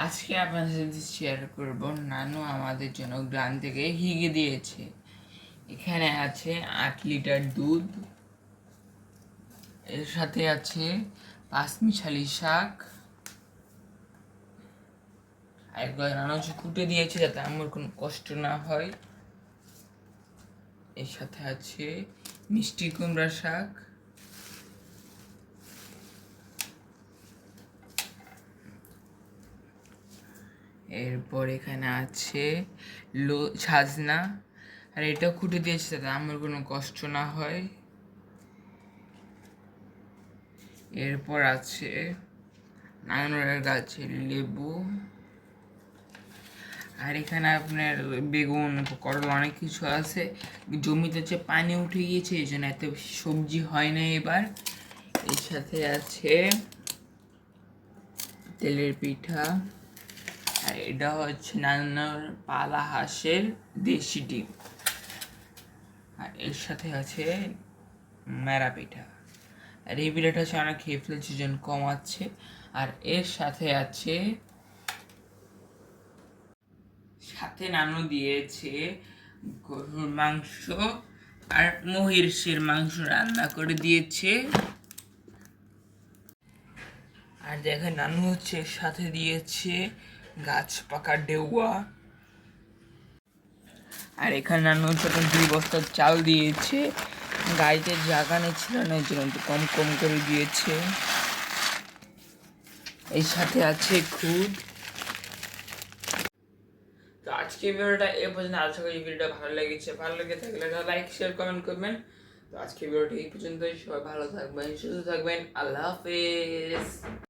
আজকে আপনাদের সাথে শেয়ার করব নানু আমাদের জন্য গ্রাম থেকে হিগে দিয়েছে। এখানে আছে 8 লিটার দুধ, এর সাথে আছে 5 মিশালি শাক, আর নানু কুটে দিয়েছে যাতে আমার কোনো কষ্ট না হয়। এর সাথে আছে মিষ্টি কুমড়া শাক, এরপর এখানে আছে ছাজনা, আর এটাও খুঁটে দিয়েছে যাতে আমার কোনো কষ্ট না হয়। এরপর আছে নানার গাছের লেবু, আর এখানে আপনার বেগুন, করলা, অনেক কিছু আছে। জমিতে হচ্ছে পানি উঠে গিয়েছে, এই জন্য এত সবজি হয় না এবার। এর সাথে আছে তেলের পিঠা, আর এটা হচ্ছে নানার পালা হাঁসের দেশি ডিম, আর এর সাথে আছে মেরা পিঠা। আর এই পিঠাটা হচ্ছে অনেক খেয়ে ফেলছে জন্য কমাচ্ছে। আর এর সাথে আছে নানু দিয়েছে গরুর মাংস আর মহিষের মাংস রান্না করে দিয়েছে। আর দেখেন নানু হচ্ছে সাথে দিয়েছে গাছ পাকা ডেউয়া। আর এখানে নানু হচ্ছে 2 বস্তা চাল দিয়েছে, গাড়িতে জায়গা ছিল না, এই জন্য কম কম করে দিয়েছে। এর সাথে আছে খুদ। তো আজকে ভিডিওটা এ পর্যন্ত। আশা করি ভিডিওটা ভালো লেগেছে, ভালো লেগে থাকলে লাইক শেয়ার কমেন্ট করবেন। তো আজকে ভিডিওটা এই পর্যন্তই। সবাই ভালো থাকবেন, সুস্থ থাকবেন। আল্লাহ হাফেজ।